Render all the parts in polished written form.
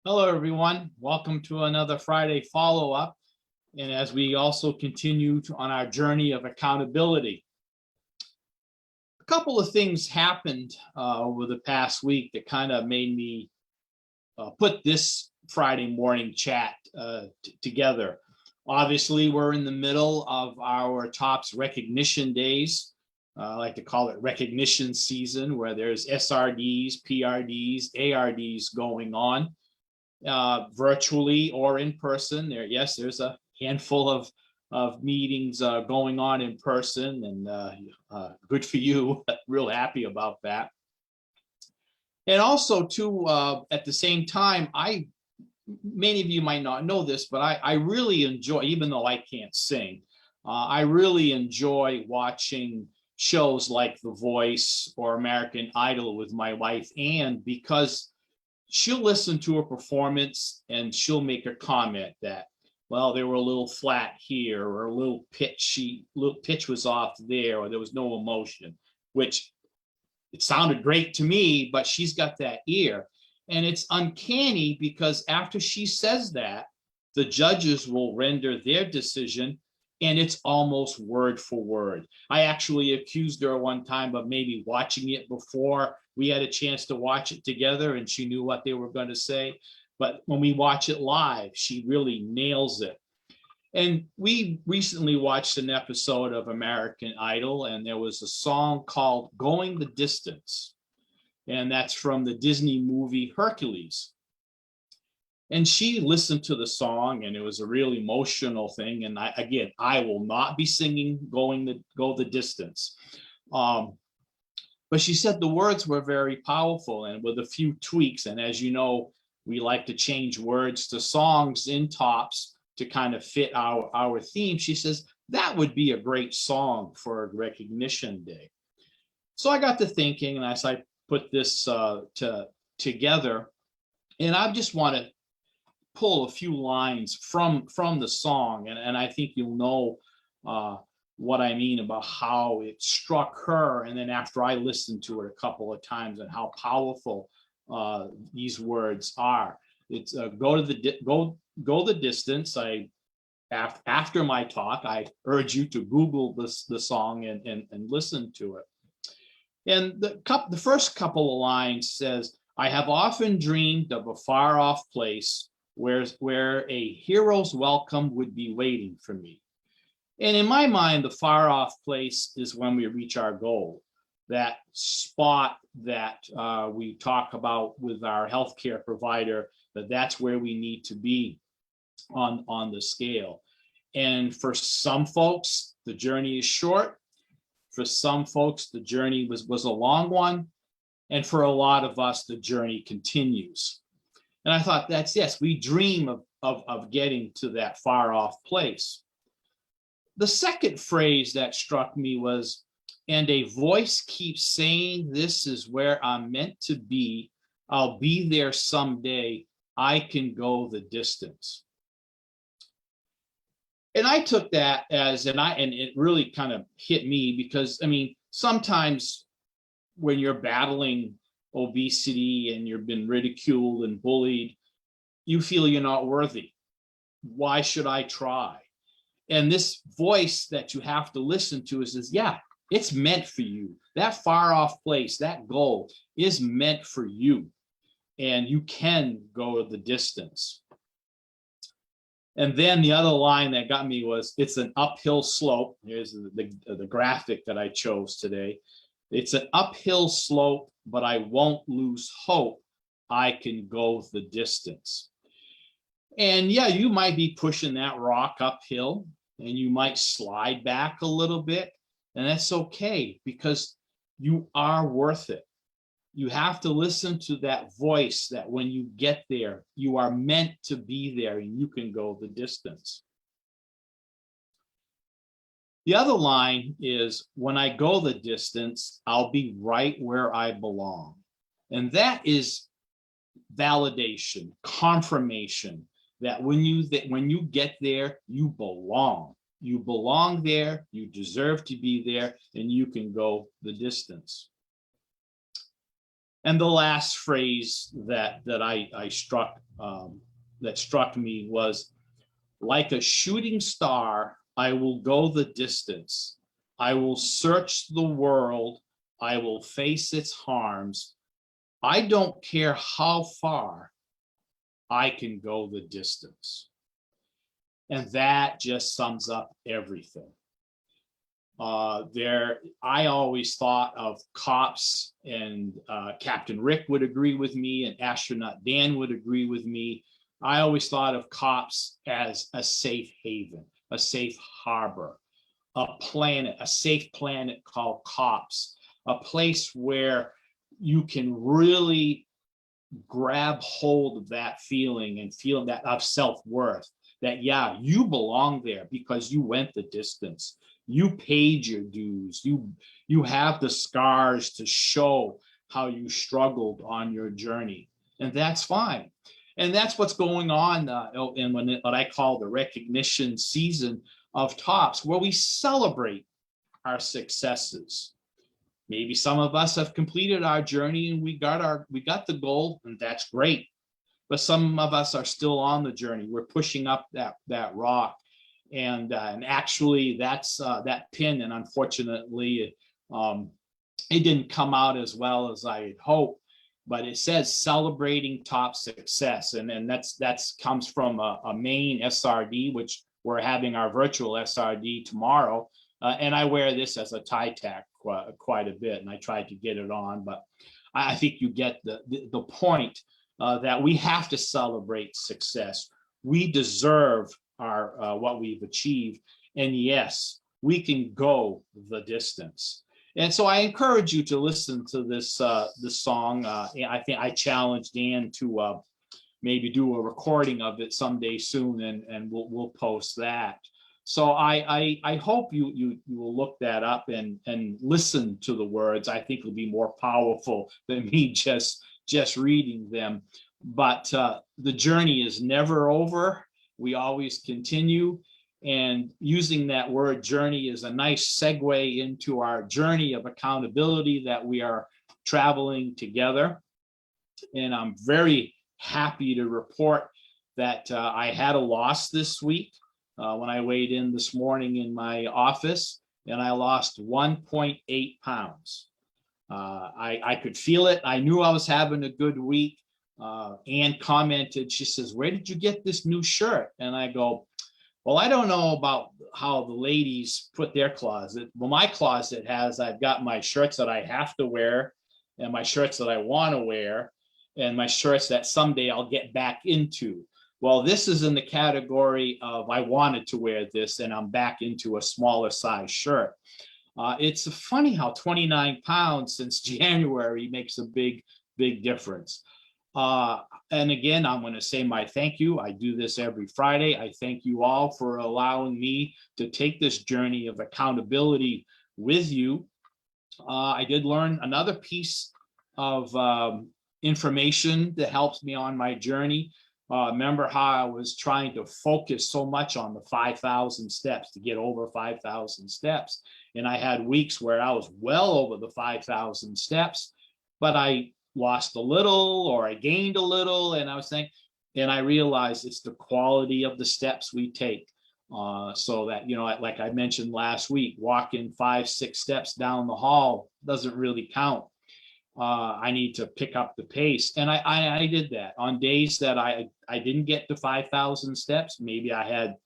Hello, everyone. Welcome to another Friday follow-up. And as we also continue on our journey of accountability, a couple of things happened over the past week that kind of made me put this Friday morning chat together. Obviously, we're in the middle of our TOPS recognition days. I like to call it recognition season, where there's SRDs, PRDs, ARDs going on virtually or in person. There's a handful of meetings going on in person, and good for you. Real happy about that. And also, too, at the same time, many of you might not know this, but I really enjoy, even though I can't sing, I really enjoy watching shows like The Voice or American Idol with my wife, and because she'll listen to a performance and she'll make a comment that, well, they were a little flat here, or a little pitch was off there, or there was no emotion, which it sounded great to me, but she's got that ear. And it's uncanny because after she says that, the judges will render their decision, and it's almost word for word. I actually accused her one time of maybe watching it before we had a chance to watch it together, and she knew what they were going to say. But when we watch it live, she really nails it. And we recently watched an episode of American Idol, and there was a song called Going the Distance. And that's from the Disney movie Hercules. And she listened to the song, and it was a real emotional thing. And I will not be singing Go the Distance. Um, but she said the words were very powerful, and with a few tweaks. And as you know, we like to change words to songs in TOPS to kind of fit our theme. She says that would be a great song for recognition day. So I got to thinking, and as I put this together, and I just want to pull a few lines from the song, and I think you'll know what I mean about how it struck her. And then after I listened to it a couple of times, and how powerful these words are. It's go the distance. After my talk, I urge you to Google the song and listen to it. And the first couple of lines says, "I have often dreamed of a far off place where a hero's welcome would be waiting for me." And in my mind, the far off place is when we reach our goal, that spot that we talk about with our healthcare provider, that's where we need to be on the scale. And for some folks, the journey is short. For some folks, the journey was a long one. And for a lot of us, the journey continues. And I thought, that's yes, we dream of getting to that far off place. The second phrase that struck me was, "And a voice keeps saying, this is where I'm meant to be. I'll be there someday. I can go the distance." And I took that as, and it really kind of hit me, because I mean, sometimes when you're battling obesity and you've been ridiculed and bullied, you feel you're not worthy. Why should I try? And this voice that you have to listen to says, yeah, it's meant for you. That far off place, that goal is meant for you, and you can go the distance. And then the other line that got me was, "It's an uphill slope." Here's the graphic that I chose today. "It's an uphill slope, but I won't lose hope. I can go the distance." And yeah, you might be pushing that rock uphill, and you might slide back a little bit, and that's okay, because you are worth it. You have to listen to that voice that when you get there, you are meant to be there, and you can go the distance. The other line is, "When I go the distance, I'll be right where I belong." And that is validation, confirmation that when you get there, you belong. You belong there, you deserve to be there, and you can go the distance. And the last phrase I struck that struck me was, like a shooting star, I will go the distance. I will search the world. I will face its harms. I don't care how far, I can go the distance. And that just sums up everything. I always thought of cops, and Captain Rick would agree with me, and Astronaut Dan would agree with me. I always thought of cops as a safe haven, a safe harbor, a safe planet called Cops, a place where you can really grab hold of that feeling and feel that of self-worth, that, yeah, you belong there because you went the distance. You paid your dues. You have the scars to show how you struggled on your journey, and that's fine. And that's what's going on in what I call the recognition season of TOPS, where we celebrate our successes. Maybe some of us have completed our journey and we got the goal, and that's great. But some of us are still on the journey. We're pushing up that rock, and actually that's that pin. And unfortunately, it didn't come out as well as I had hoped. But it says celebrating top success, and that's comes from a main SRD, which we're having our virtual SRD tomorrow. And I wear this as a tie tack quite a bit, and I tried to get it on, but I think you get the point, that we have to celebrate success. We deserve our what we've achieved, and yes, we can go the distance. And so I encourage you to listen to this song. I think I challenged Dan to maybe do a recording of it someday soon, and we'll post that. So I hope you will look that up and listen to the words. I think it'll be more powerful than me just reading them. But the journey is never over. We always continue. And using that word journey is a nice segue into our journey of accountability that we are traveling together. And I'm very happy to report that I had a loss this week when I weighed in this morning in my office, and I lost 1.8 pounds. I could feel it. I knew I was having a good week. Ann commented, she says, "Where did you get this new shirt?" And I go, "Well, I don't know about how the ladies put their closet. Well, my closet I've got my shirts that I have to wear, and my shirts that I want to wear, and my shirts that someday I'll get back into. Well, this is in the category of I wanted to wear this, and I'm back into a smaller size shirt." It's funny how 29 pounds since January makes a big difference. And again, I'm going to say my thank you. I do this every Friday. I thank you all for allowing me to take this journey of accountability with you. I did learn another piece of information that helps me on my journey. Remember how I was trying to focus so much on the 5,000 steps to get over 5,000 steps. And I had weeks where I was well over the 5,000 steps, but I lost a little or I gained a little, and I was thinking, and I realized it's the quality of the steps we take. So that, like I mentioned last week, walking 5-6 steps down the hall doesn't really count. I need to pick up the pace, and I did that on days that I didn't get to 5,000 steps. Maybe I had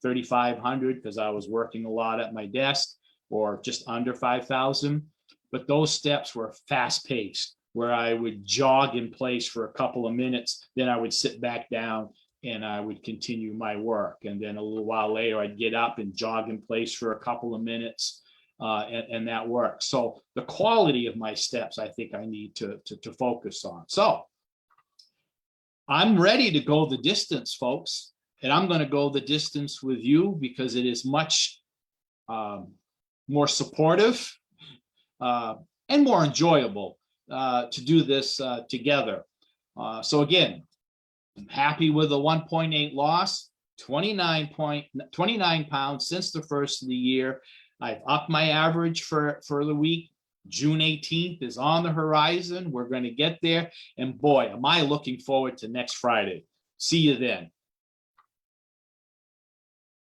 3,500 because I was working a lot at my desk, or just under 5,000. But those steps were fast paced, where I would jog in place for a couple of minutes, then I would sit back down and I would continue my work. And then a little while later, I'd get up and jog in place for a couple of minutes, and that works. So the quality of my steps, I think I need to focus on. So I'm ready to go the distance, folks, and I'm going to go the distance with you because it is much more supportive and more enjoyable to do this together. So again, I'm happy with a 1.8 loss, 29 pounds since the first of the year. I've upped my average for the week June 18th is on the horizon. We're going to get there. And boy, am I looking forward to next Friday. See you then.